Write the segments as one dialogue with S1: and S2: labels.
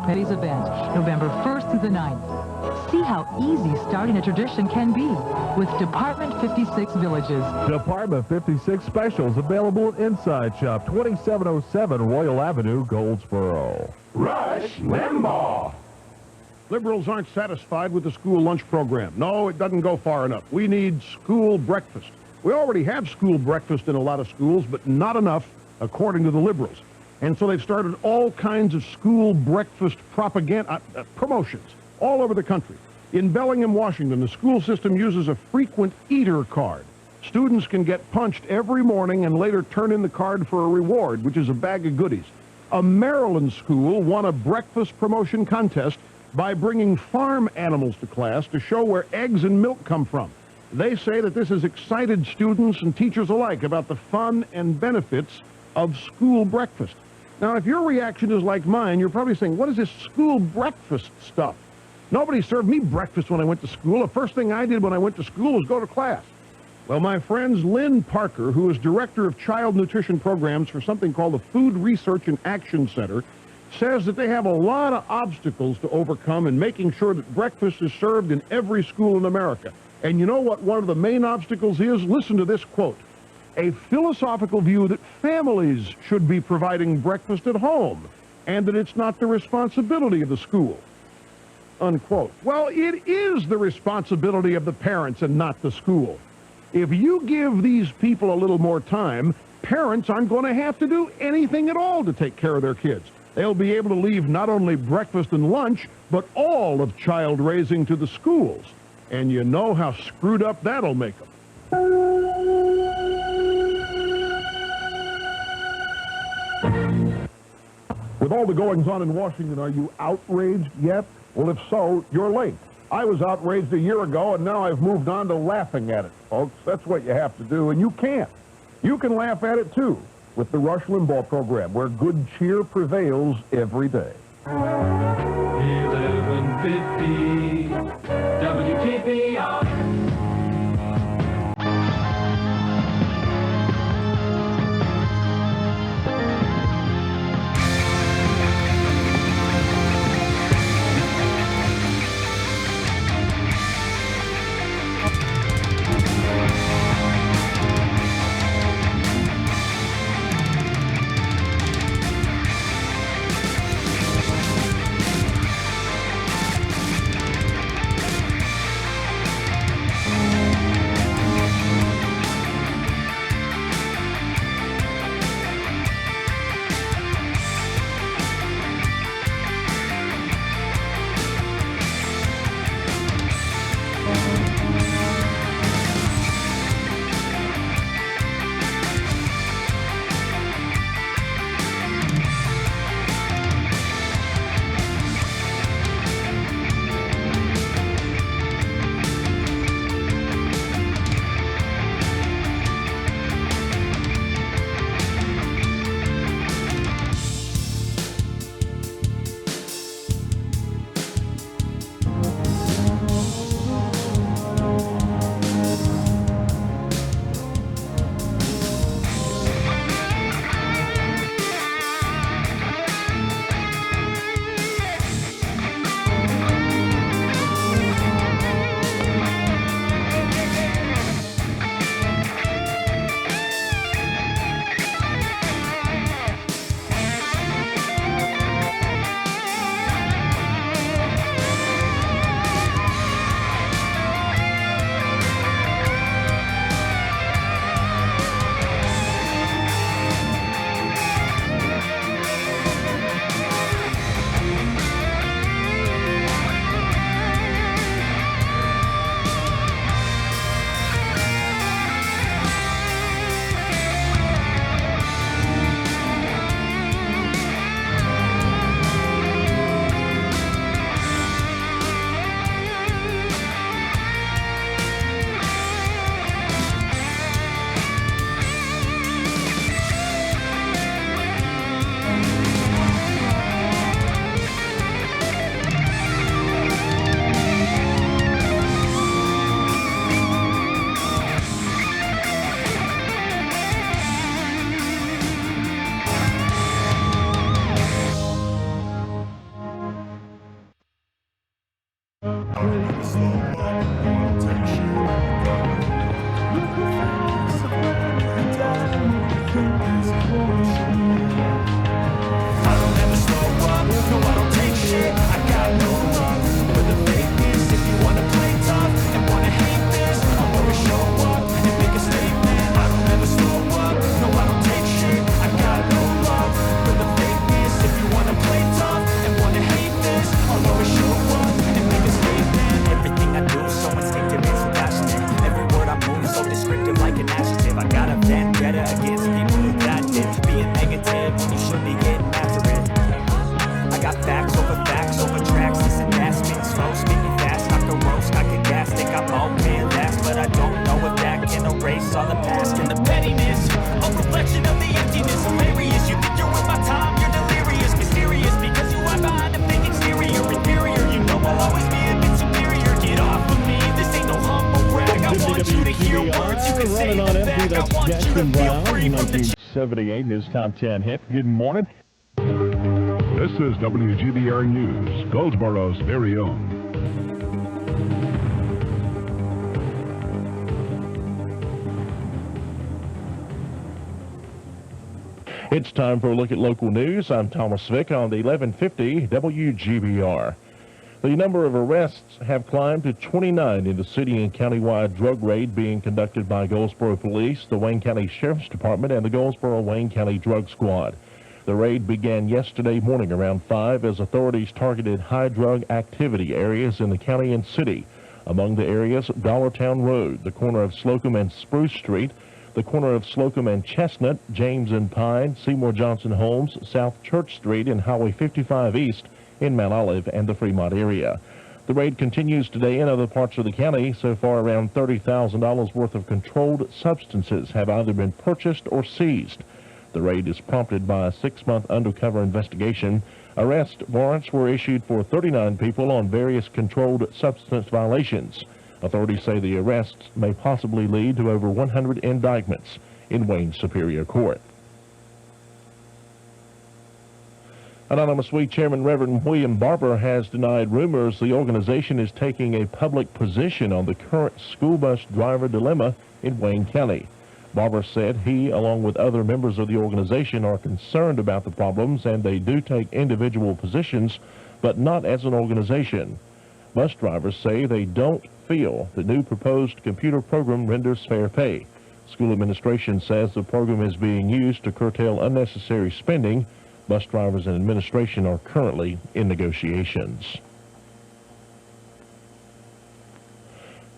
S1: Petty's event, November 1st through the 9th. See how easy starting a tradition can be with Department 56 Villages.
S2: Department 56 specials available at Inside Shop, 2707 Royal Avenue, Goldsboro.
S3: Rush Limbaugh. Liberals aren't satisfied with the school lunch program. No, it doesn't go far enough. We need school breakfast. We already have school breakfast in a lot of schools, but not enough, according to the liberals. And so they've started all kinds of school breakfast propaganda promotions all over the country. In Bellingham, Washington, the school system uses a frequent eater card. Students can get punched every morning and later turn in the card for a reward, which is a bag of goodies. A Maryland school won a breakfast promotion contest by bringing farm animals to class to show where eggs and milk come from. They say that this has excited students and teachers alike about the fun and benefits of school breakfast. Now, if your reaction is like mine, you're probably saying, what is this school breakfast stuff? Nobody served me breakfast when I went to school. The first thing I did when I went to school was go to class. Well, my friends, Lynn Parker, who is director of child nutrition programs for something called the Food Research and Action Center, says that they have a lot of obstacles to overcome in making sure that breakfast is served in every school in America. And you know what one of the main obstacles is? Listen to this quote. A philosophical view that families should be providing breakfast at home and that it's not the responsibility of the school. Unquote. Well, it is the responsibility of the parents and not the school. If you give these people a little more time, parents aren't going to have to do anything at all to take care of their kids. They'll be able to leave not only breakfast and lunch, but all of child raising to the schools. And you know how screwed up that'll make them. With all the goings-on in Washington, are you outraged yet? Well, if so, you're late. I was outraged a year ago, and now I've moved on to laughing at it, folks. That's what you have to do, and you can't. You can laugh at it, too, with the Rush Limbaugh program, where good cheer prevails every day.
S4: 1150 WTPR.
S2: Running on empty, that's Jackson Brown, 1978, his top 10 hit. Good morning.
S5: This is WGBR News, Goldsboro's very own.
S2: It's time for a look at local news. I'm Thomas Vick on the 1150 WGBR. The number of arrests have climbed to 29 in the city and countywide drug raid being conducted by Goldsboro Police, the Wayne County Sheriff's Department, and the Goldsboro-Wayne County Drug Squad. The raid began yesterday morning around 5 as authorities targeted high drug activity areas in the county and city. Among the areas, Dollartown Road, the corner of Slocum and Spruce Street, the corner of Slocum and Chestnut, James and Pine, Seymour Johnson Homes, South Church Street, and Highway 55 East in Mount Olive and the Fremont area. The raid continues today in other parts of the county. So far, around $30,000 worth of controlled substances have either been purchased or seized. The raid is prompted by a 6-month undercover investigation. Arrest warrants were issued for 39 people on various controlled substance violations. Authorities say the arrests may possibly lead to over 100 indictments in Wayne Superior Court. Anonymous Week Chairman Reverend William Barber has denied rumors the organization is taking a public position on the current school bus driver dilemma in Wayne County. Barber said he, along with other members of the organization, are concerned about the problems and they do take individual positions, but not as an organization. Bus drivers say they don't feel the new proposed computer program renders fair pay. School administration says the program is being used to curtail unnecessary spending. Bus drivers and administration are currently in negotiations.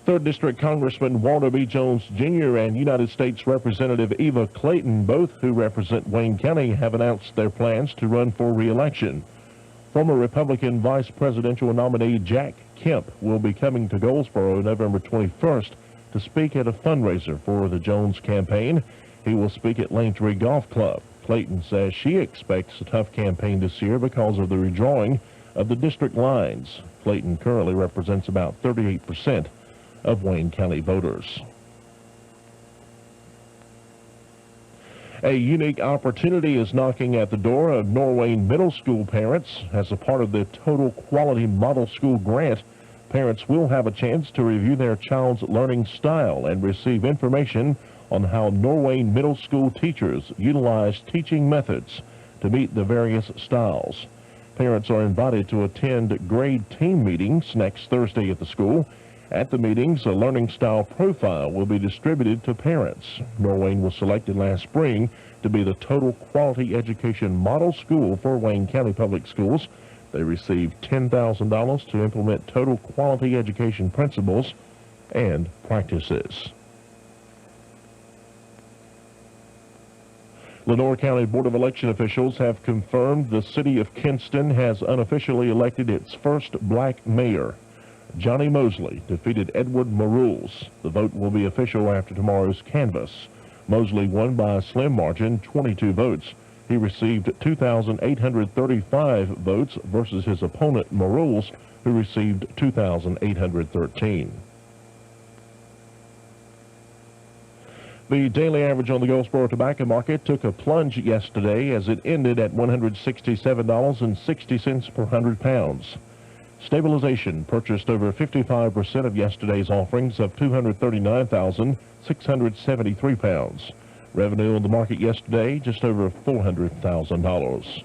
S2: 3rd District Congressman Walter B. Jones Jr. and United States Representative Eva Clayton, both who represent Wayne County, have announced their plans to run for re-election. Former Republican Vice Presidential nominee Jack Kemp will be coming to Goldsboro November 21st to speak at a fundraiser for the Jones campaign. He will speak at Langtree Golf Club. Clayton says she expects a tough campaign this year because of the redrawing of the district lines. Clayton currently represents about 38% of Wayne County voters. A unique opportunity is knocking at the door of Norwayne Middle School parents. As a part of the Total Quality Model School Grant, parents will have a chance to review their child's learning style and receive information on how Norwayne Middle School teachers utilize teaching methods to meet the various styles. Parents are invited to attend grade team meetings next Thursday at the school. At the meetings, a learning style profile will be distributed to parents. Norwayne was selected last spring to be the Total Quality Education Model School for Wayne County Public Schools. They received $10,000 to implement total quality education principles and practices. Lenore County Board of Election officials have confirmed the city of Kinston has unofficially elected its first black mayor. Johnny Mosley defeated Edward Marules. The vote will be official after tomorrow's canvass. Mosley won by a slim margin, 22 votes. He received 2,835 votes versus his opponent, Marules, who received 2,813. The daily average on the Goldsboro tobacco market took a plunge yesterday as it ended at $167.60 per 100 pounds. Stabilization purchased over 55% of yesterday's offerings of 239,673 pounds. Revenue on the market yesterday, just over $400,000.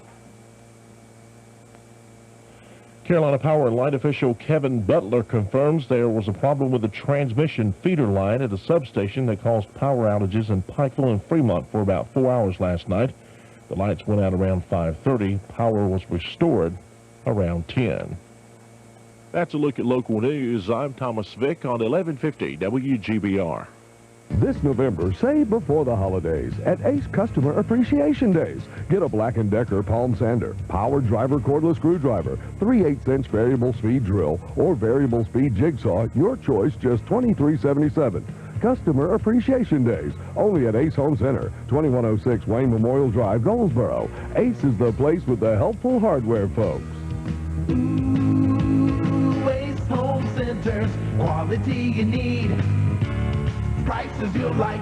S2: Carolina Power and Light official Kevin Butler confirms there was a problem with the transmission feeder line at a substation that caused power outages in Pikeville and Fremont for about 4 hours last night. The lights went out around 5:30. Power was restored around 10. That's a look at local news. I'm Thomas Vick on 1150 WGBR.
S6: This November, save before the holidays at Ace Customer Appreciation Days. Get a Black & Decker palm sander, power driver cordless screwdriver, 3/8" variable speed drill, or variable speed jigsaw, your choice, just $23.77. Customer Appreciation Days, only at Ace Home Center, 2106 Wayne Memorial Drive, Goldsboro. Ace is the place with the helpful hardware folks.
S7: Ooh, Ace Home Center's quality you need, prices you like.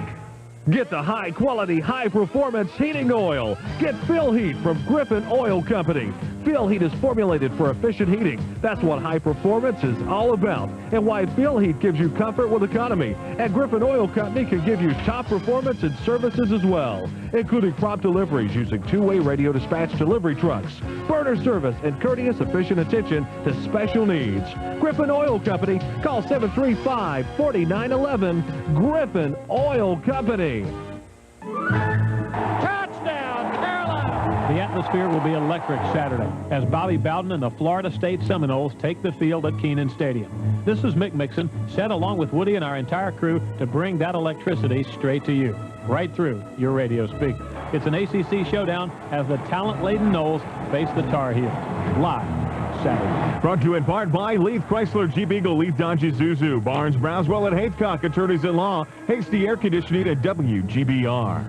S8: Get the high-quality, high-performance heating oil. Get Phil Heat from Griffin Oil Company. Phil Heat is formulated for efficient heating. That's what high performance is all about, and why Phil Heat gives you comfort with economy. And Griffin Oil Company can give you top performance and services as well, including prompt deliveries using two-way radio dispatch delivery trucks, burner service, and courteous, efficient attention to special needs. Griffin Oil Company. Call 735-4911. Griffin Oil Company.
S9: Touchdown, Carolina! The atmosphere will be electric Saturday as Bobby Bowden and the Florida State Seminoles take the field at Kenan Stadium. This is Mick Mixon, set along with Woody and our entire crew to bring that electricity straight to you, right through your radio speaker. It's an ACC showdown as the talent-laden Noles face the Tar Heels. Live Saturday.
S8: Brought to you in part by Leith Chrysler, Jeep Eagle, Leith Dodge Isuzu, Barnes Braswell at Haycock, attorneys-at-law, Hasty Air Conditioning at WGBR.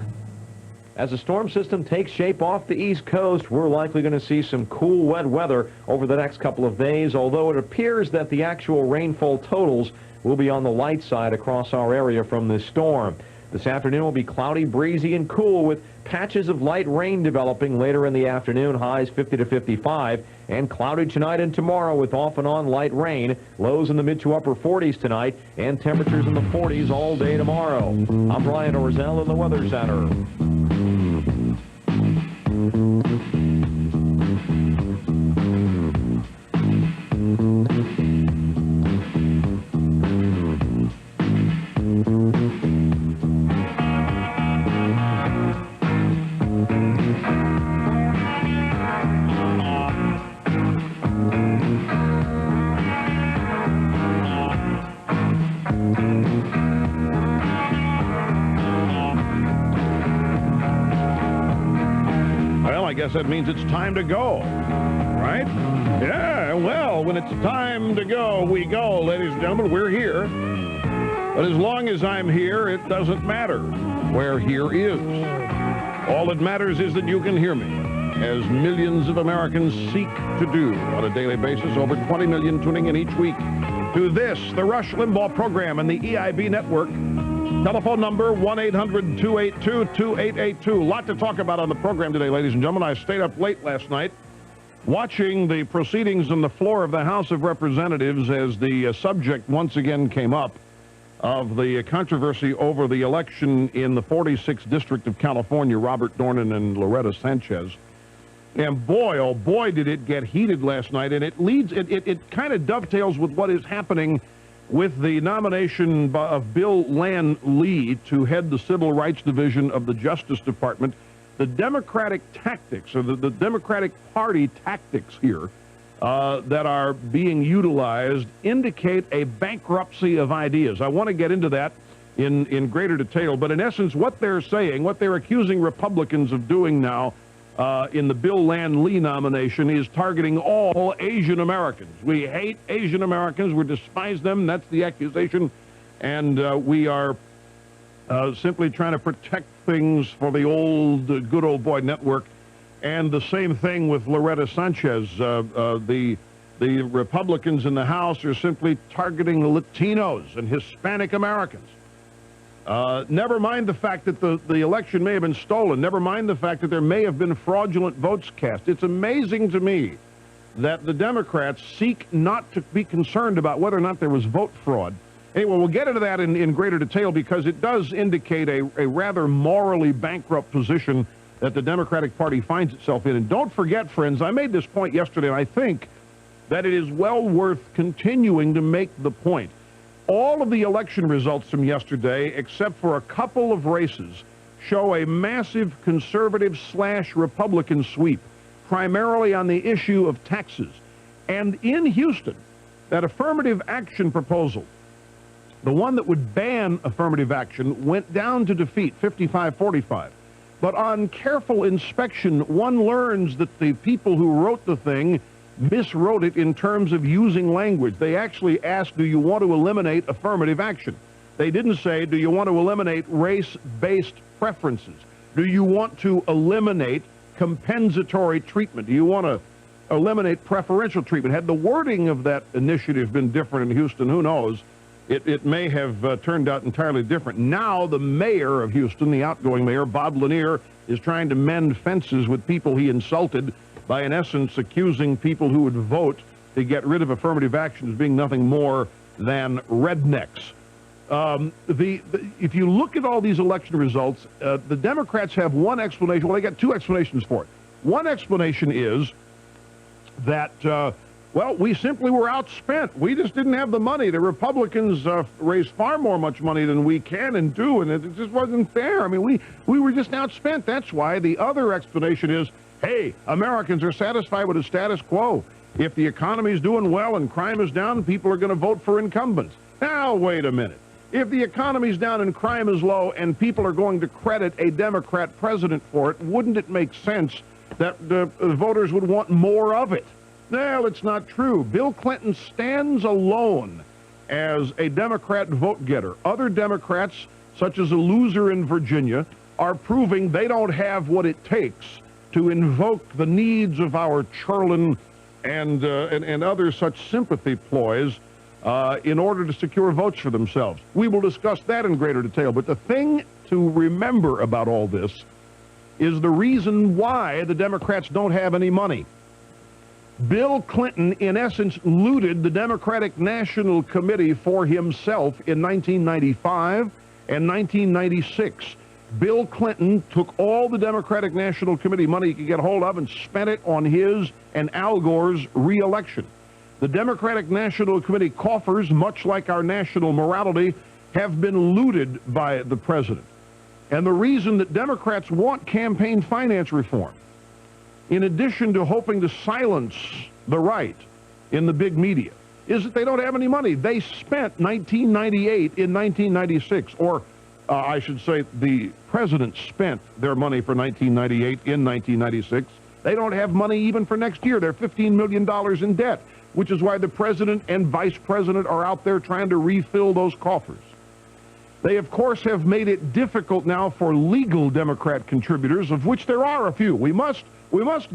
S10: As the storm system takes shape off the East Coast, we're likely going to see some cool, wet weather over the next couple of days, although it appears that the actual rainfall totals will be on the light side across our area from this storm. This afternoon will be cloudy, breezy, and cool with patches of light rain developing later in the afternoon, highs 50 to 55, and cloudy tonight and tomorrow with off and on light rain, lows in the mid to upper 40s tonight, and temperatures in the 40s all day tomorrow. I'm Brian Orzel in the Weather Center.
S3: I guess that means it's time to go, right? Yeah, well, when it's time to go, we go, ladies and gentlemen. We're here. But as long as I'm here, it doesn't matter where here is. All that matters is that you can hear me, as millions of Americans seek to do on a daily basis, over 20 million tuning in each week to this, the Rush Limbaugh program and the EIB network. Telephone number 1-800-282-2882. A lot to talk about on the program today, ladies and gentlemen. I stayed up late last night watching the proceedings on the floor of the House of Representatives as the subject once again came up of the controversy over the election in the 46th District of California, Robert Dornan and Loretta Sanchez. And boy, oh boy, did it get heated last night. And it kind of dovetails with what is happening with the nomination of Bill Lan Lee to head the Civil Rights Division of the Justice Department. The Democratic tactics, or the Democratic Party tactics here that are being utilized indicate a bankruptcy of ideas. I want to get into that in greater detail, but in essence, what they're saying, what they're accusing Republicans of doing now in the Bill Lan Lee nomination is targeting all Asian Americans. We hate Asian Americans. We despise them. That's the accusation. And we are simply trying to protect things for the old, good old boy network. And the same thing with Loretta Sanchez. The Republicans in the House are simply targeting Latinos and Hispanic Americans. Never mind the fact that the election may have been stolen. Never mind the fact that there may have been fraudulent votes cast. It's amazing to me that the Democrats seek not to be concerned about whether or not there was vote fraud. Anyway, we'll get into that in greater detail because it does indicate a rather morally bankrupt position that the Democratic Party finds itself in. And don't forget, friends, I made this point yesterday, and I think that it is well worth continuing to make the point. All of the election results from yesterday, except for a couple of races, show a massive conservative/Republican sweep, primarily on the issue of taxes. And in Houston, that affirmative action proposal, the one that would ban affirmative action, went down to defeat, 55-45. But on careful inspection, one learns that the people who wrote the thing miswrote it in terms of using language. They actually asked, do you want to eliminate affirmative action? They didn't say, do you want to eliminate race-based preferences? Do you want to eliminate compensatory treatment? Do you want to eliminate preferential treatment? Had the wording of that initiative been different in Houston, who knows? It may have turned out entirely different. Now the mayor of Houston, the outgoing mayor, Bob Lanier, is trying to mend fences with people he insulted by, in essence, accusing people who would vote to get rid of affirmative action as being nothing more than rednecks. If you look at all these election results, the Democrats have one explanation. Well, they got two explanations for it. One explanation is that, well, we simply were outspent. We just didn't have the money. The Republicans raised far more much money than we can and do, and it just wasn't fair. I mean, we were just outspent. That's why. The other explanation is, hey, Americans are satisfied with the status quo. If the economy is doing well and crime is down, people are going to vote for incumbents. Now, wait a minute. If the economy's down and crime is low and people are going to credit a Democrat president for it, wouldn't it make sense that the voters would want more of it? Well, it's not true. Bill Clinton stands alone as a Democrat vote getter. Other Democrats, such as a loser in Virginia, are proving they don't have what it takes to invoke the needs of our churlin and other such sympathy ploys in order to secure votes for themselves. We will discuss that in greater detail, but the thing to remember about all this is the reason why the Democrats don't have any money. Bill Clinton, in essence, looted the Democratic National Committee for himself in 1995 and 1996. Bill Clinton took all the Democratic National Committee money he could get hold of and spent it on his and Al Gore's re-election. The Democratic National Committee coffers, much like our national morality, have been looted by the president. And the reason that Democrats want campaign finance reform, in addition to hoping to silence the right in the big media, is that they don't have any money. They spent 1998 in 1996, or I should say the president spent their money for 1998 in 1996. They don't have money even for next year. They're $15 million in debt, which is why the president and vice president are out there trying to refill those coffers. They, of course, have made it difficult now for legal Democrat contributors, of which there are a few. We must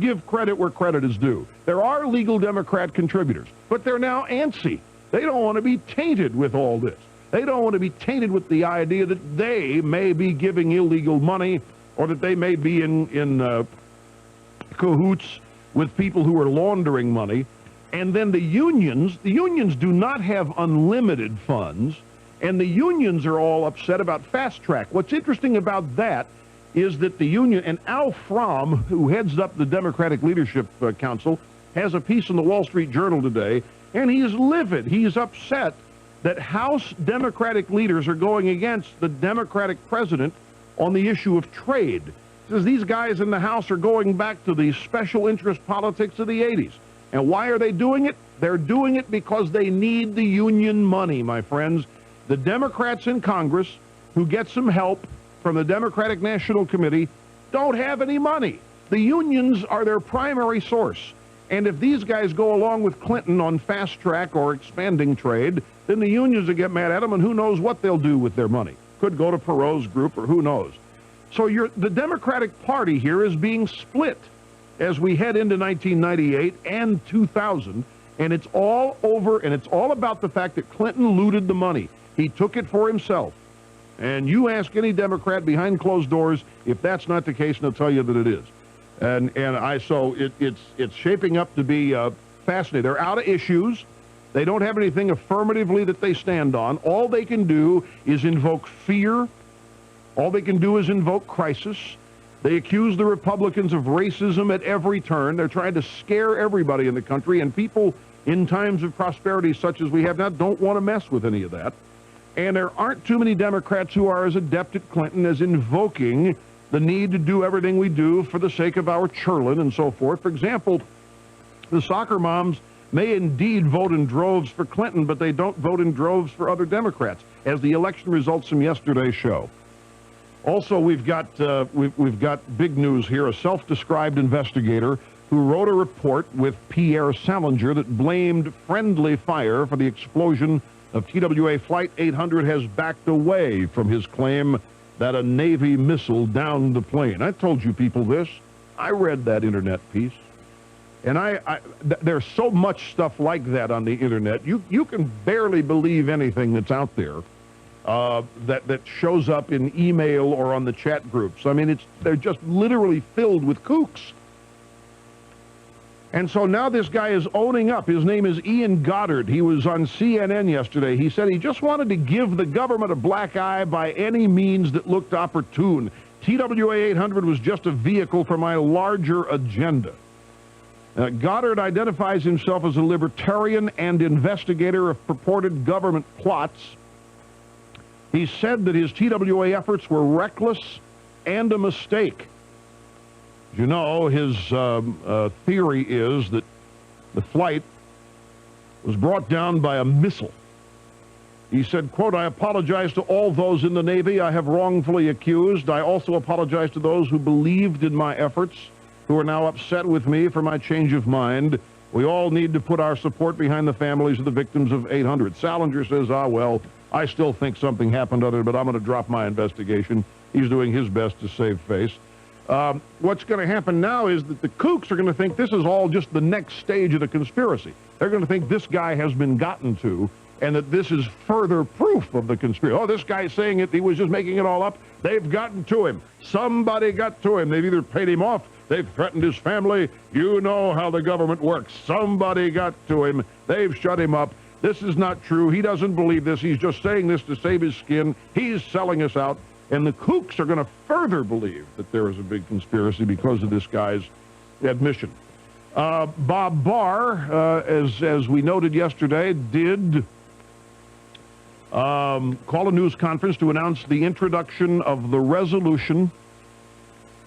S3: give credit where credit is due. There are legal Democrat contributors, but they're now antsy. They don't want to be tainted with all this. They don't want to be tainted with the idea that they may be giving illegal money or that they may be in cahoots with people who are laundering money. And then the unions do not have unlimited funds, and the unions are all upset about fast track. What's interesting about that is that the union, and Al Fromm, who heads up the Democratic Leadership Council, has a piece in the Wall Street Journal today, and he is livid. He's upset that House Democratic leaders are going against the Democratic president on the issue of trade. He says these guys in the House are going back to the special interest politics of the 80s. And why are they doing it? They're doing it because they need the union money, my friends. The Democrats in Congress, who get some help from the Democratic National Committee, don't have any money. The unions are their primary source. And if these guys go along with Clinton on fast track or expanding trade, then the unions will get mad at them, and who knows what they'll do with their money. Could go to Perot's group, or who knows. So the Democratic Party here is being split as we head into 1998 and 2000, and it's all over, and it's all about the fact that Clinton looted the money. He took it for himself. And you ask any Democrat behind closed doors if that's not the case, and they'll tell you that it is. So it's shaping up to be fascinating. They're out of issues. They don't have anything affirmatively that they stand on. All they can do is invoke fear. All they can do is invoke crisis. They accuse the Republicans of racism at every turn. They're trying to scare everybody in the country, and people in times of prosperity such as we have now don't want to mess with any of that. And there aren't too many Democrats who are as adept at Clinton as invoking the need to do everything we do for the sake of our children and so forth. For example, the soccer moms may indeed vote in droves for Clinton, but they don't vote in droves for other Democrats, as the election results from yesterday's show. Also, we've got big news here. A self-described investigator who wrote a report with Pierre Salinger that blamed friendly fire for the explosion of TWA Flight 800 has backed away from his claim that a Navy missile downed the plane. I told you people this. I read that internet piece. And there's so much stuff like that on the internet. You can barely believe anything that's out there that shows up in email or on the chat groups. I mean, they're just literally filled with kooks. And so now this guy is owning up. His name is Ian Goddard. He was on CNN yesterday. He said he just wanted to give the government a black eye by any means that looked opportune. TWA 800 was just a vehicle for my larger agenda. Goddard identifies himself as a libertarian and investigator of purported government plots. He said that his TWA efforts were reckless and a mistake. You know, his theory is that the flight was brought down by a missile. He said, quote, I apologize to all those in the Navy I have wrongfully accused. I also apologize to those who believed in my efforts, who are now upset with me for my change of mind. We all need to put our support behind the families of the victims of 800. Salinger says, well, I still think something happened other, but I'm going to drop my investigation. He's doing his best to save face. What's going to happen now is that the kooks are going to think this is all just the next stage of the conspiracy. They're going to think this guy has been gotten to, and that this is further proof of the conspiracy. Oh, this guy's saying it, he was just making it all up. They've gotten to him. Somebody got to him. They've either paid him off, they've threatened his family. You know how the government works. Somebody got to him. They've shut him up. This is not true. He doesn't believe this. He's just saying this to save his skin. He's selling us out. And the kooks are going to further believe that there is a big conspiracy because of this guy's admission. Bob Barr, as we noted yesterday, did call a news conference to announce the introduction of the resolution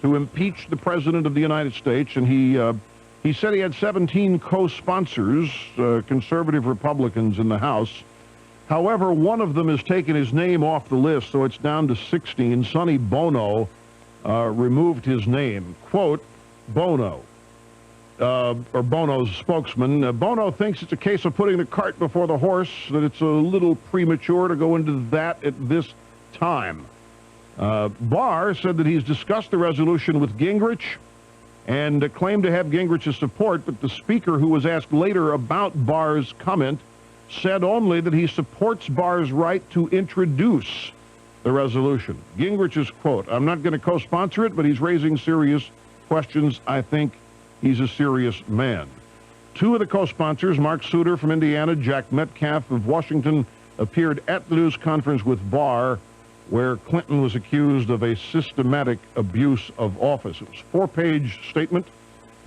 S3: to impeach the President of the United States. And he said he had 17 co-sponsors, conservative Republicans in the House. However, one of them has taken his name off the list, so it's down to 16. Sonny Bono removed his name. Quote, Bono, or Bono's spokesman, Bono thinks it's a case of putting the cart before the horse, that it's a little premature to go into that at this time. Barr said that he's discussed the resolution with Gingrich and claimed to have Gingrich's support, but the speaker, who was asked later about Barr's comment, said only that he supports Barr's right to introduce the resolution. Gingrich's quote, I'm not going to co-sponsor it, but he's raising serious questions. I think he's a serious man. Two of the co-sponsors, Mark Souter from Indiana, Jack Metcalf of Washington, appeared at the news conference with Barr, where Clinton was accused of a systematic abuse of office. It was a four-page statement.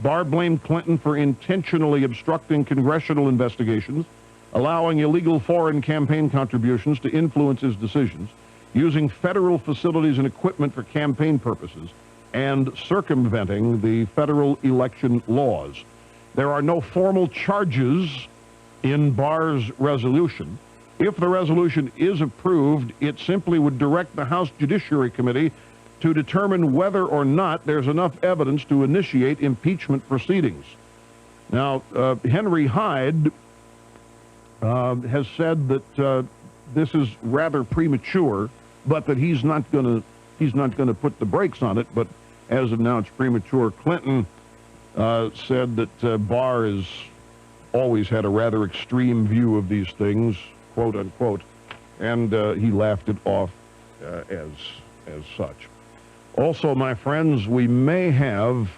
S3: Barr blamed Clinton for intentionally obstructing congressional investigations, allowing illegal foreign campaign contributions to influence his decisions, using federal facilities and equipment for campaign purposes, and circumventing the federal election laws. There are no formal charges in Barr's resolution. If the resolution is approved, it simply would direct the House Judiciary Committee to determine whether or not there's enough evidence to initiate impeachment proceedings. Now, Henry Hyde has said that this is rather premature, but that he's not going to put the brakes on it. But as of now, it's premature. Clinton said that Barr has always had a rather extreme view of these things, quote unquote, and he laughed it off as such. Also, my friends, we may have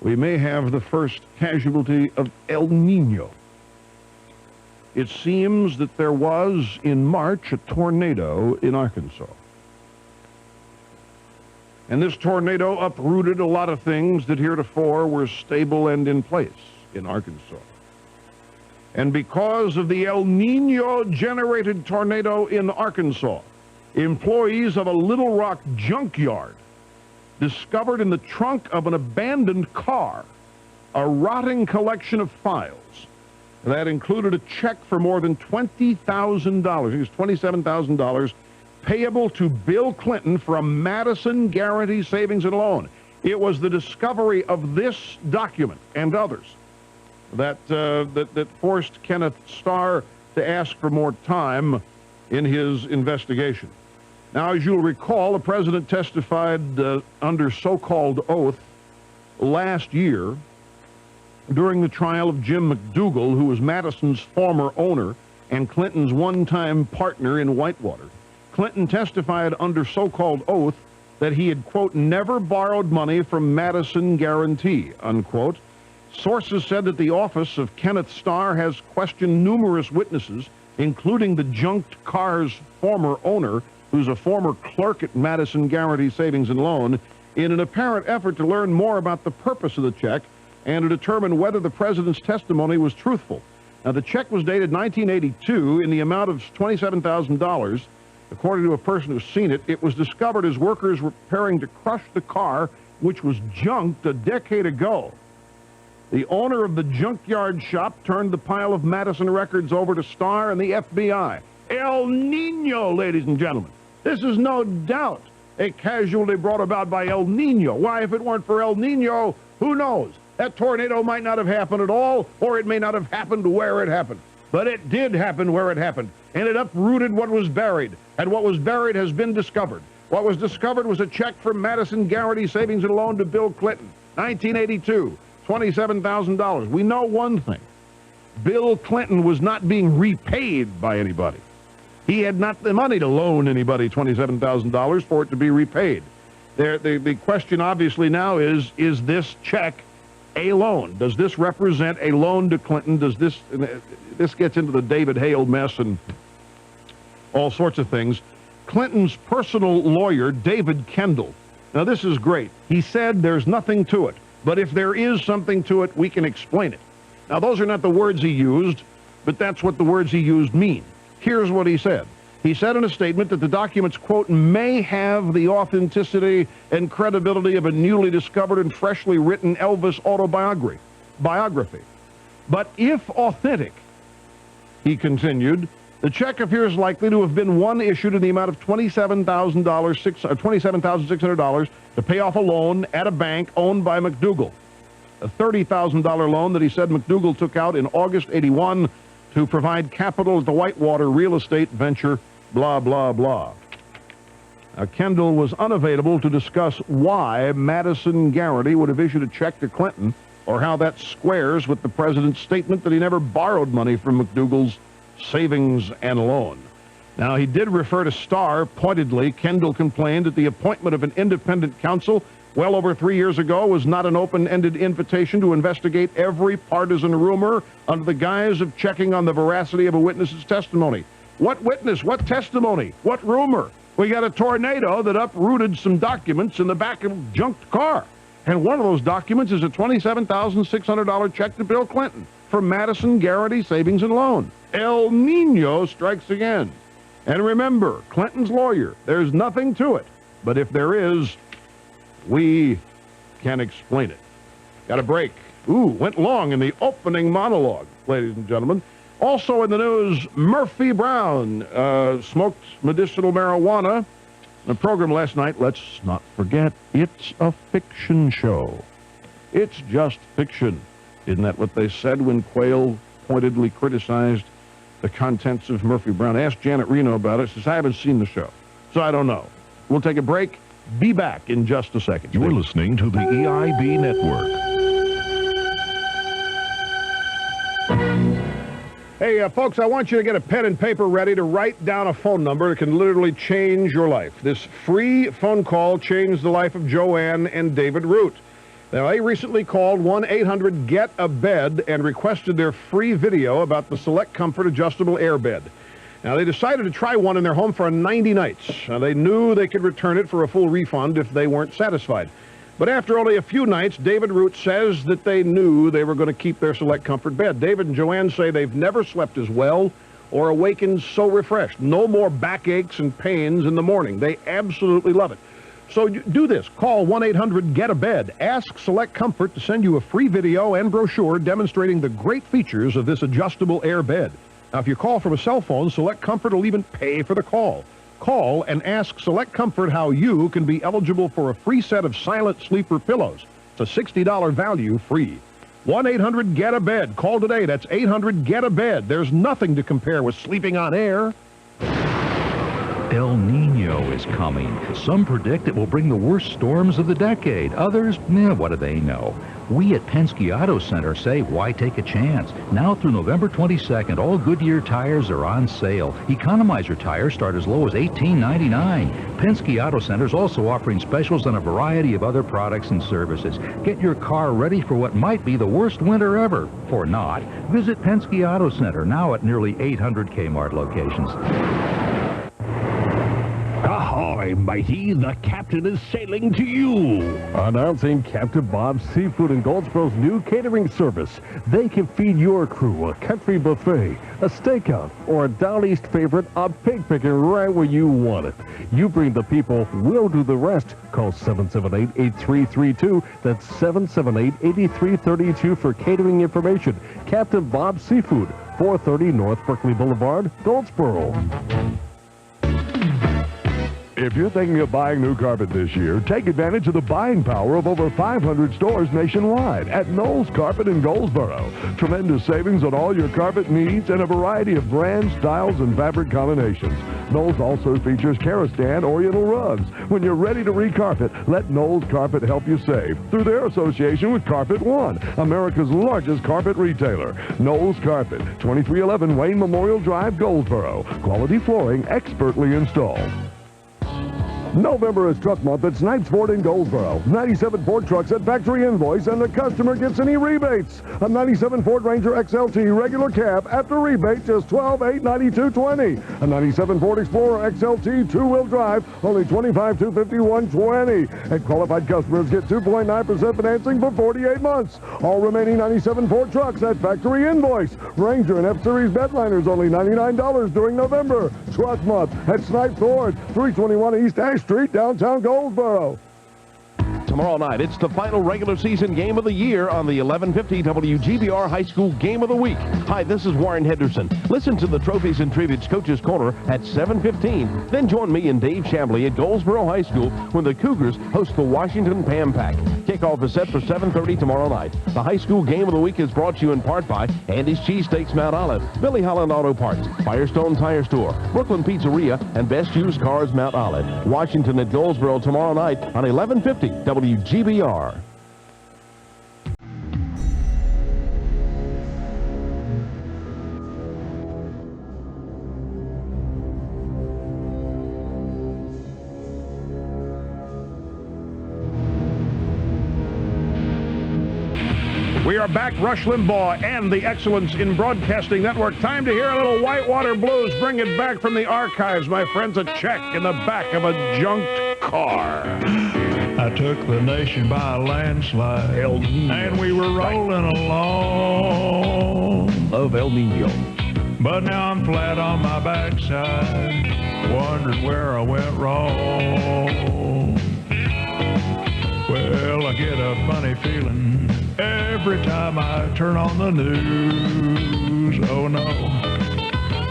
S3: we may have the first casualty of El Nino. It seems that there was, in March, a tornado in Arkansas. And this tornado uprooted a lot of things that heretofore were stable and in place in Arkansas. And because of the El Nino-generated tornado in Arkansas, employees of a Little Rock junkyard discovered in the trunk of an abandoned car a rotting collection of files. That included a check for more than $20,000. It was $27,000 payable to Bill Clinton from Madison Guaranty Savings and Loan. It was the discovery of this document and others that forced Kenneth Starr to ask for more time in his investigation. Now, as you'll recall, the president testified under so-called oath last year during the trial of Jim McDougal, who was Madison's former owner and Clinton's one-time partner in Whitewater. Clinton testified under so-called oath that he had, quote, never borrowed money from Madison Guarantee, unquote. Sources said that the office of Kenneth Starr has questioned numerous witnesses, including the junked car's former owner, who's a former clerk at Madison Guaranty Savings and Loan, in an apparent effort to learn more about the purpose of the check and to determine whether the president's testimony was truthful. Now, the check was dated 1982 in the amount of $27,000. According to a person who's seen it, it was discovered as workers were preparing to crush the car, which was junked a decade ago. The owner of the junkyard shop turned the pile of Madison records over to Starr and the FBI. El Nino, ladies and gentlemen. This is no doubt a casualty brought about by El Nino. Why, if it weren't for El Nino, who knows? That tornado might not have happened at all, or it may not have happened where it happened. But it did happen where it happened, and it uprooted what was buried, and what was buried has been discovered. What was discovered was a check from Madison Guaranty Savings and Loan to Bill Clinton, 1982, $27,000. We know one thing. Bill Clinton was not being repaid by anybody. He had not the money to loan anybody $27,000 for it to be repaid. The question obviously now is this check a loan? Does this represent a loan to Clinton? Does this gets into the David Hale mess and all sorts of things. Clinton's personal lawyer, David Kendall. Now, this is great. He said there's nothing to it, but if there is something to it, we can explain it. Now, those are not the words he used, but that's what the words he used mean. Here's what he said. He said in a statement that the documents, quote, may have the authenticity and credibility of a newly discovered and freshly written Elvis biography. But if authentic, he continued, the check appears likely to have been one issued in the amount of $27,600 to pay off a loan at a bank owned by McDougal. A $30,000 loan that he said McDougal took out in August '81 to provide capital at the Whitewater real estate venture, blah, blah, blah. Now, Kendall was unavailable to discuss why Madison Guaranty would have issued a check to Clinton or how that squares with the president's statement that he never borrowed money from McDougal's savings and loan. Now, he did refer to Starr pointedly. Kendall complained that the appointment of an independent counsel well over 3 years ago was not an open-ended invitation to investigate every partisan rumor under the guise of checking on the veracity of a witness's testimony. What witness? What testimony? What rumor? We got a tornado that uprooted some documents in the back of a junked car. And one of those documents is a $27,600 check to Bill Clinton from Madison Guaranty Savings and Loan. El Nino strikes again. And remember, Clinton's lawyer, there's nothing to it. But if there is, we can explain it. Got a break. Ooh, went long in the opening monologue, ladies and gentlemen. Also in the news, Murphy Brown smoked medicinal marijuana. The program last night, let's not forget, it's a fiction show. It's just fiction. Isn't that what they said when Quayle pointedly criticized the contents of Murphy Brown? Asked Janet Reno about it. She says, I haven't seen the show, so I don't know. We'll take a break. Be back in just a second.
S5: You're listening to the EIB Network.
S3: Hey, folks, I want you to get a pen and paper ready to write down a phone number that can literally change your life. This free phone call changed the life of Joanne and David Root. Now, they recently called 1-800-GET-A-BED and requested their free video about the Select Comfort adjustable air bed. Now, they decided to try one in their home for 90 nights. Now, they knew they could return it for a full refund if they weren't satisfied. But after only a few nights, David Root says that they knew they were going to keep their Select Comfort bed. David and Joanne say they've never slept as well or awakened so refreshed. No more backaches and pains in the morning. They absolutely love it. So do this. Call 1-800-GET-A-BED. Ask Select Comfort to send you a free video and brochure demonstrating the great features of this adjustable air bed. Now, if you call from a cell phone, Select Comfort will even pay for the call. Call and ask Select Comfort how you can be eligible for a free set of Silent Sleeper pillows. It's a $60 value free. 1-800-GET-A-BED. Call today. That's 800-GET-A-BED. There's nothing to compare with sleeping on air.
S5: El Nino is coming. Some predict it will bring the worst storms of the decade. Others, what do they know? We at Penske Auto Center say, why take a chance? Now through November 22nd, all Goodyear tires are on sale. Economizer tires start as low as $18.99. Penske Auto Center is also offering specials on a variety of other products and services. Get your car ready for what might be the worst winter ever. Or not. Visit Penske Auto Center, now at nearly 800 Kmart locations.
S6: Ahoy, matey, the captain is sailing to you. Announcing Captain Bob's Seafood in Goldsboro's new catering service. They can feed your crew a country buffet, a stakeout, or a down east favorite, a pig picking right where you want it. You bring the people, we'll do the rest. Call 778-8332. That's 778-8332 for catering information. Captain Bob's Seafood, 430 North Berkeley Boulevard, Goldsboro. If you're thinking of buying new carpet this year, take advantage of the buying power of over 500 stores nationwide at Knowles Carpet in Goldsboro. Tremendous savings on all your carpet needs and a variety of brands, styles, and fabric combinations. Knowles also features Karastan Oriental rugs. When you're ready to recarpet, let Knowles Carpet help you save through their association with Carpet One, America's largest carpet retailer. Knowles Carpet, 2311 Wayne Memorial Drive, Goldsboro. Quality flooring expertly installed. November is Truck Month at Snipes Ford in Goldsboro. 97 Ford trucks at factory invoice, and the customer gets any rebates. A 97 Ford Ranger XLT regular cab after rebate just $12,892.20. A 97 Ford Explorer XLT two-wheel drive only $25,251.20. And qualified customers get 2.9% financing for 48 months. All remaining 97 Ford trucks at factory invoice. Ranger and F-Series bedliners only $99 during November. Truck Month at Snipes Ford, 321 East Ash Street, downtown Goldsboro.
S2: Tomorrow night, it's the final regular season game of the year on the 1150 WGBR High School Game of the Week. Hi, this is Warren Henderson. Listen to the Trophies and Tributes Coach's Corner at 7:15. Then join me and Dave Chambly at Goldsboro High School when the Cougars host the Washington Pam Pack. Kickoff is set for 7:30 tomorrow night. The High School Game of the Week is brought to you in part by Andy's Cheesesteaks Mount Olive, Billy Holland Auto Parts, Firestone Tire Store, Brooklyn Pizzeria, and Best Used Cars Mount Olive. Washington at Goldsboro tomorrow night on 1150 WGBR.
S3: We are back, Rush Limbaugh and the Excellence in Broadcasting Network. Time to hear a little Whitewater Blues. Bring it back from the archives, my friends. A check in the back of a junked car.
S11: I took the nation by a landslide, and we were rolling along.
S6: Of El Nino.
S11: But now I'm flat on my backside, wondering where I went wrong. Well, I get a funny feeling every time I turn on the news. Oh no,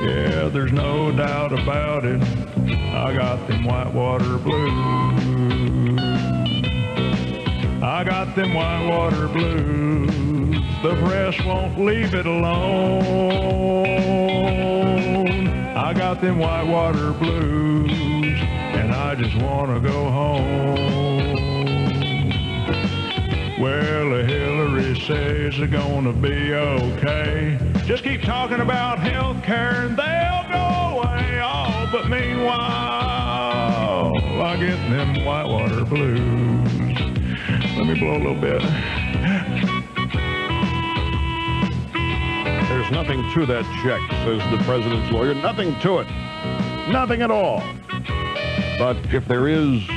S11: yeah, there's no doubt about it, I got them Whitewater Blues. I got them Whitewater Blues. The press won't leave it alone. I got them Whitewater Blues, and I just want to go home. Well, Hillary says they're gonna be okay. Just keep talking about health care and they'll go away. Oh, but meanwhile, I get them Whitewater Blues. Let me blow a little bit.
S3: There's nothing to that check, says the president's lawyer. Nothing to it. Nothing at all. But if there is,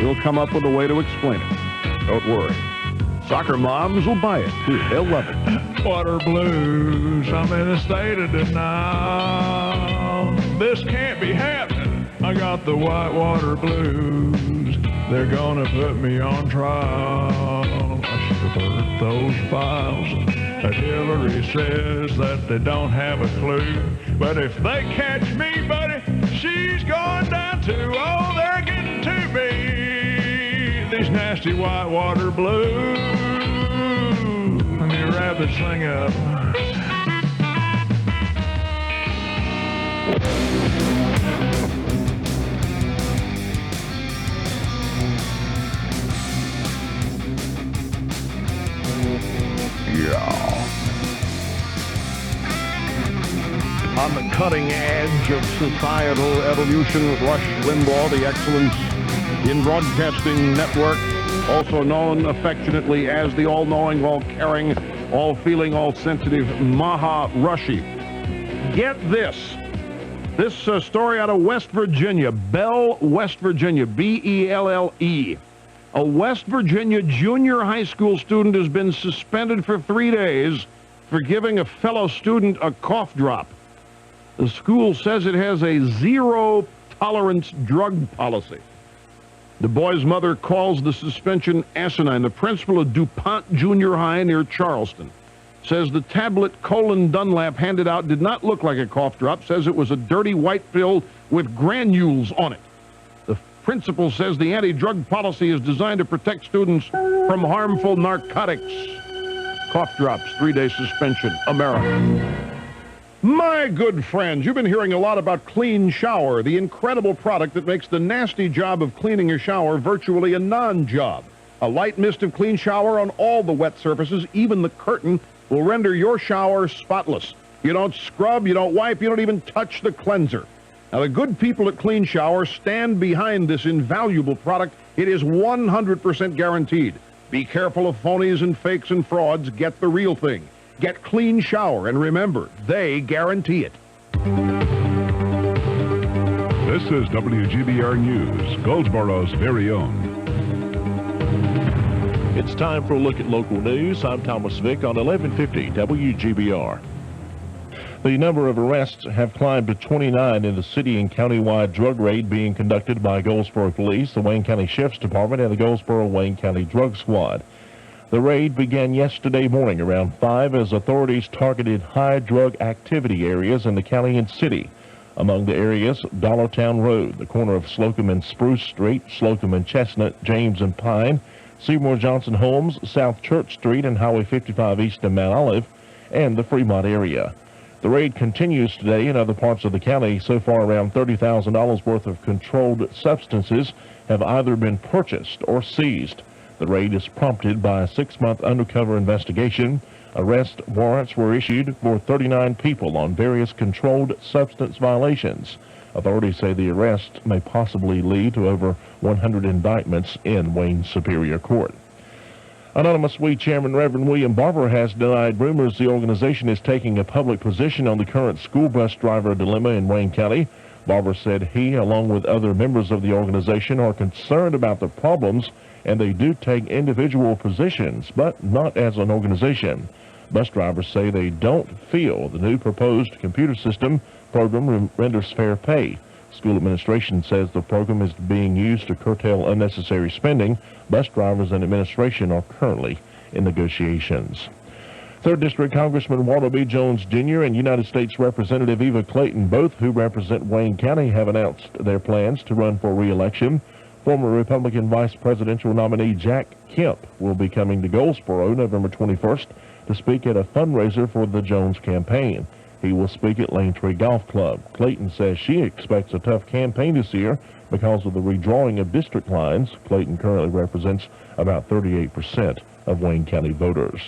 S3: we'll come up with a way to explain it. Don't worry. Soccer moms will buy it, too. They'll love it.
S11: Water blues, I'm in a state of denial. This can't be happening. I got the whitewater blues. They're gonna put me on trial. I should have heard those files. That Hillary says that they don't have a clue. But if they catch me, buddy, she's going down too. Oh, they're getting to me. These nasty whitewater blues. Let me wrap this thing up.
S3: Yeah. On the cutting edge of societal evolution with Rush Limbaugh, the Excellence in Broadcasting Network, also known affectionately as the all-knowing, all-caring, all-feeling, all-sensitive Maha Rushy. Get this. This story out of West Virginia, Bell, West Virginia, B-E-L-L-E. A West Virginia junior high school student has been suspended for 3 days for giving a fellow student a cough drop. The school says it has a zero-tolerance drug policy. The boy's mother calls the suspension asinine. The principal of DuPont Junior High near Charleston says the tablet Colin Dunlap handed out did not look like a cough drop, says it was a dirty white pill with granules on it. The principal says the anti-drug policy is designed to protect students from harmful narcotics. Cough drops, 3-day suspension, America. My good friends, you've been hearing a lot about Clean Shower, the incredible product that makes the nasty job of cleaning your shower virtually a non-job. A light mist of Clean Shower on all the wet surfaces, even the curtain, will render your shower spotless. You don't scrub, you don't wipe, you don't even touch the cleanser. Now, the good people at Clean Shower stand behind this invaluable product. It is 100% guaranteed. Be careful of phonies and fakes and frauds. Get the real thing. Get Clean Shower, and remember, they guarantee it.
S6: This is WGBR News, Goldsboro's very own.
S2: It's time for a look at local news. I'm Thomas Vick on 1150 WGBR. The number of arrests have climbed to 29 in the city and county-wide drug raid being conducted by Goldsboro Police, the Wayne County Sheriff's Department, and the Goldsboro-Wayne County Drug Squad. The raid began yesterday morning around 5 as authorities targeted high drug activity areas in the county and city. Among the areas, Dollartown Road, the corner of Slocum and Spruce Street, Slocum and Chestnut, James and Pine, Seymour Johnson Holmes, South Church Street, and Highway 55 east of Mount Olive, and the Fremont area. The raid continues today in other parts of the county. So far, around $30,000 worth of controlled substances have either been purchased or seized. The raid is prompted by a 6-month undercover investigation. Arrest warrants were issued for 39 people on various controlled substance violations. Authorities say the arrest may possibly lead to over 100 indictments in Wayne Superior Court. Anonymous We Chairman Reverend William Barber has denied rumors the organization is taking a public position on the current school bus driver dilemma in Wayne County. Barber said he, along with other members of the organization, are concerned about the problems, and they do take individual positions, but not as an organization. Bus drivers say they don't feel the new proposed computer system program renders fair pay. School administration says the program is being used to curtail unnecessary spending. Bus drivers and administration are currently in negotiations. 3rd District Congressman Walter B. Jones Jr. and United States Representative Eva Clayton, both who represent Wayne County, have announced their plans to run for re-election. Former Republican Vice Presidential nominee Jack Kemp will be coming to Goldsboro November 21st to speak at a fundraiser for the Jones campaign. He will speak at Lane Tree Golf Club. Clayton says she expects a tough campaign this year because of the redrawing of district lines. Clayton currently represents about 38% of Wayne County voters.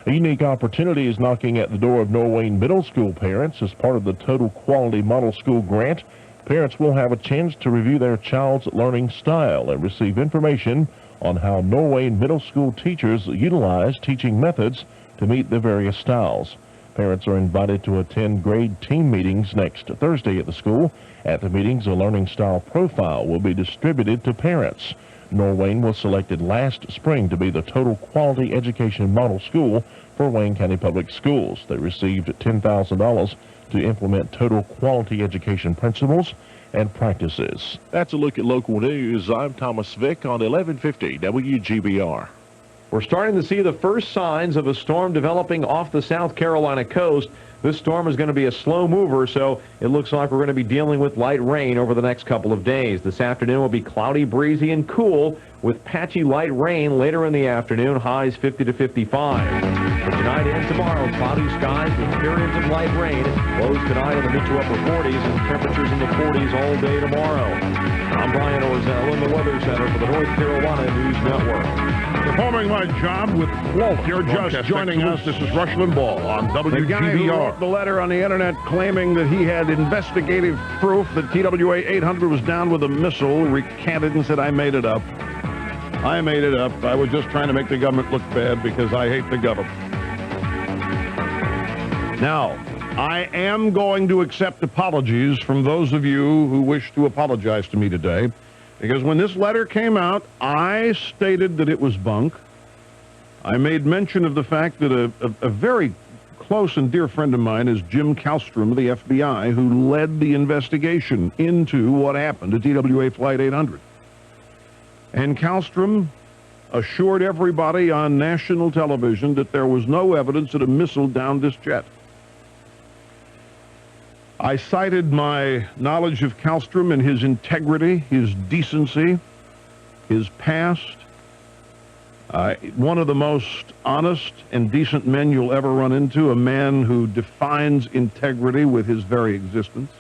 S2: A unique opportunity is knocking at the door of Norwayne Middle School parents as part of the Total Quality Model School Grant. Parents will have a chance to review their child's learning style and receive information on how Norway middle school teachers utilize teaching methods to meet the various styles. Parents are invited to attend grade team meetings next Thursday at the school. At the meetings, a learning style profile will be distributed to parents. Norwayne was selected last spring to be the total quality education model school for Wayne County Public Schools. They received $10,000 to implement total quality education principles and practices. That's a look at local news. I'm Thomas Vick on 1150 WGBR.
S10: We're starting to see the first signs of a storm developing off the South Carolina coast. This storm is going to be a slow mover, so it looks like we're going to be dealing with light rain over the next couple of days. This afternoon will be cloudy, breezy, and cool with patchy light rain later in the afternoon, highs 50 to 55. For tonight and tomorrow, cloudy skies with periods of light rain. Lows tonight in the mid to upper 40s and temperatures in the 40s all day tomorrow. I'm Brian Orzel in the Weather Center for the North Carolina News Network.
S3: Performing my job with flawless. You're just joining us. This is Rush Limbaugh on WGBR. The guy who wrote the letter on the internet claiming that he had investigative proof that TWA 800 was down with a missile recanted and said, I made it up. I made it up. I was just trying to make the government look bad because I hate the government. Now, I am going to accept apologies from those of you who wish to apologize to me today, because when this letter came out, I stated that it was bunk. I made mention of the fact that a very close and dear friend of mine is Jim Kallstrom of the FBI, who led the investigation into what happened to TWA Flight 800. And Kallstrom assured everybody on national television that there was no evidence that a missile downed this jet. I cited my knowledge of Kallstrom and his integrity, his decency, his past. One of the most honest and decent men you'll ever run into, a man who defines integrity with his very existence.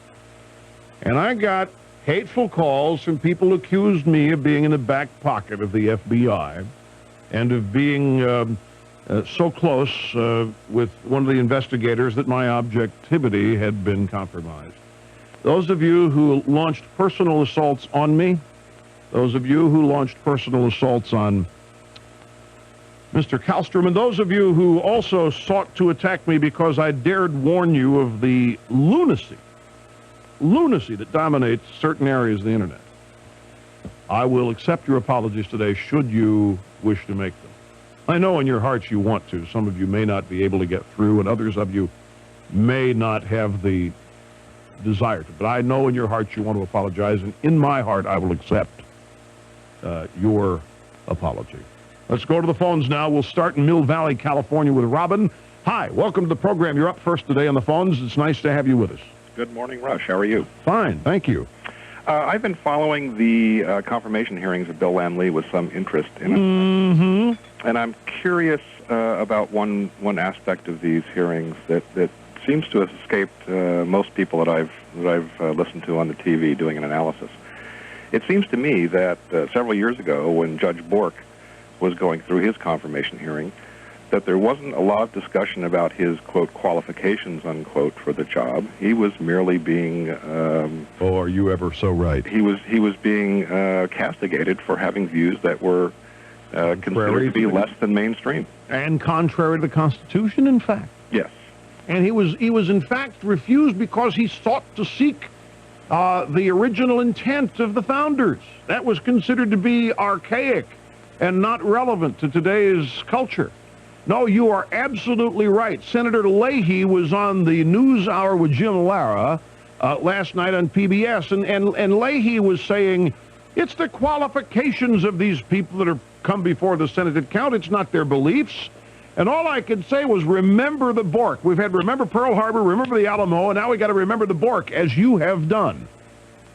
S3: And I got hateful calls from people who accused me of being in the back pocket of the FBI and of being so close with one of the investigators that my objectivity had been compromised. Those of you who launched personal assaults on me, those of you who launched personal assaults on Mr. Kallstrom, and those of you who also sought to attack me because I dared warn you of the lunacy that dominates certain areas of the internet. I will accept your apologies today should you wish to make them. I know in your hearts you want to. Some of you may not be able to get through, and others of you may not have the desire to. But I know in your hearts you want to apologize, and in my heart I will accept your apology. Let's go to the phones now. We'll start in Mill Valley, California with Robin. Hi, welcome to the program. You're up first today on the phones. It's nice to have you with us.
S12: Good morning, Rush. How are you?
S3: Fine, thank you.
S12: I've been following the confirmation hearings of Bill Lam Lee with some interest in it.
S3: Mm-hmm.
S12: And I'm curious about one aspect of these hearings that seems to have escaped most people that I've listened to on the TV doing an analysis. It seems to me that several years ago, when Judge Bork was going through his confirmation hearing, that there wasn't a lot of discussion about his, quote, qualifications, unquote, for the job. He was merely being...
S3: oh, are you ever so right?
S12: He was being castigated for having views that were considered to be less than mainstream.
S3: And contrary to the Constitution, in fact.
S12: Yes.
S3: And he was in fact refused because he sought to seek the original intent of the founders. That was considered to be archaic and not relevant to today's culture. No, you are absolutely right. Senator Leahy was on the News Hour with Jim Lara last night on PBS, and Leahy was saying, it's the qualifications of these people that are come before the Senate that count. It's not their beliefs. And all I could say was, remember the Bork. We've had remember Pearl Harbor, remember the Alamo, and now we got to remember the Bork, as you have done.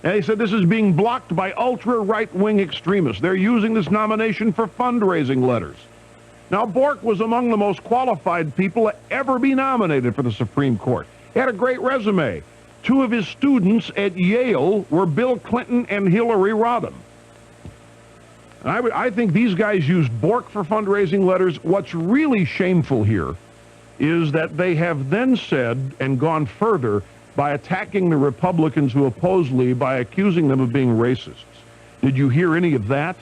S3: And he said this is being blocked by ultra-right-wing extremists. They're using this nomination for fundraising letters. Now, Bork was among the most qualified people to ever be nominated for the Supreme Court. He had a great resume. Two of his students at Yale were Bill Clinton and Hillary Rodham. And I think these guys used Bork for fundraising letters. What's really shameful here is that they have then said and gone further by attacking the Republicans who oppose Lee by accusing them of being racists. Did you hear any of that?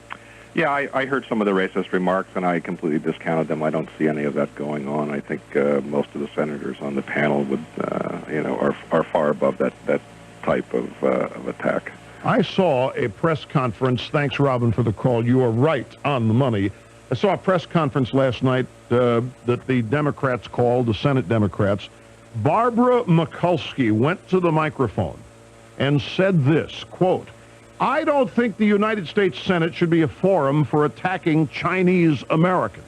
S12: Yeah, I heard some of the racist remarks, and I completely discounted them. I don't see any of that going on. I think most of the senators on the panel would, are far above that type of attack.
S3: I saw a press conference. Thanks, Robin, for the call. You are right on the money. I saw a press conference last night that the Democrats called, the Senate Democrats. Barbara Mikulski went to the microphone and said this, quote, "I don't think the United States Senate should be a forum for attacking Chinese Americans."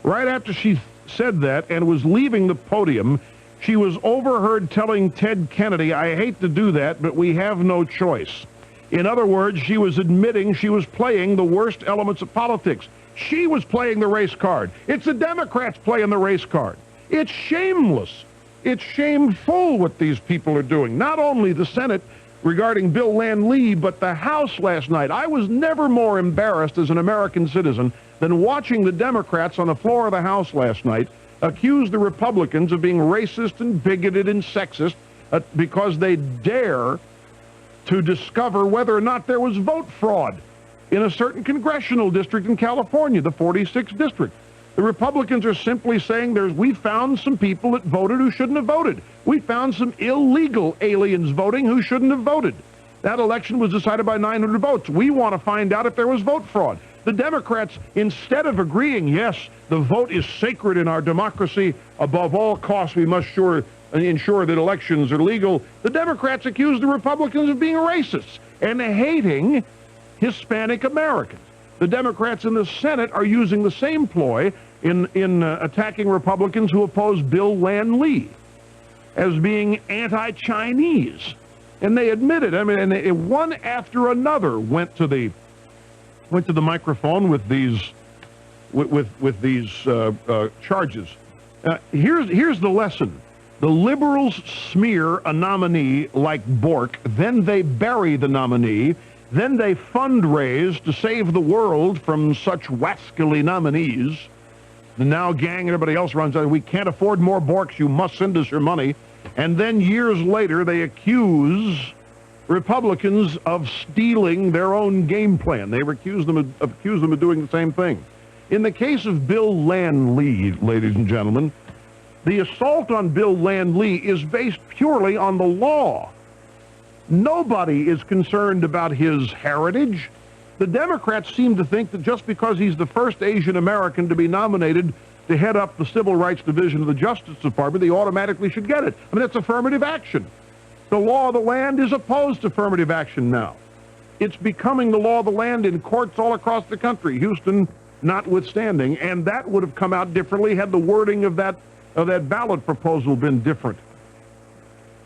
S3: Right after she said that and was leaving the podium, she was overheard telling Ted Kennedy, "I hate to do that, but we have no choice." In other words, she was admitting she was playing the worst elements of politics. She was playing the race card. It's the Democrats playing the race card. It's shameless. It's shameful what these people are doing. Not only the Senate regarding Bill Land Lee, but the House last night. I was never more embarrassed as an American citizen than watching the Democrats on the floor of the House last night accuse the Republicans of being racist and bigoted and sexist because they dare to discover whether or not there was vote fraud in a certain congressional district in California, the 46th district. The Republicans are simply saying we found some people that voted who shouldn't have voted. We found some illegal aliens voting who shouldn't have voted. That election was decided by 900 votes. We want to find out if there was vote fraud. The Democrats, instead of agreeing, yes, the vote is sacred in our democracy, above all costs we must ensure that elections are legal, the Democrats accuse the Republicans of being racists and hating Hispanic Americans. The Democrats in the Senate are using the same ploy in attacking Republicans who oppose Bill Land Lee as being anti-Chinese. And they admit it. I mean, and one after another went to the microphone with these charges. Here's the lesson. The liberals smear a nominee like Bork, then they bury the nominee, then they fundraise to save the world from such wascally nominees. The Now gang and everybody else runs out. We can't afford more Borks. You must send us your money. And then years later, they accuse Republicans of stealing their own game plan. They accuse them of doing the same thing. In the case of Bill Land Lee, ladies and gentlemen, the assault on Bill Land Lee is based purely on the law. Nobody is concerned about his heritage. The Democrats seem to think that just because he's the first Asian American to be nominated to head up the Civil Rights Division of the Justice Department, they automatically should get it. I mean, that's affirmative action. The law of the land is opposed to affirmative action now. It's becoming the law of the land in courts all across the country, Houston notwithstanding, and that would have come out differently had the wording of that ballot proposal been different.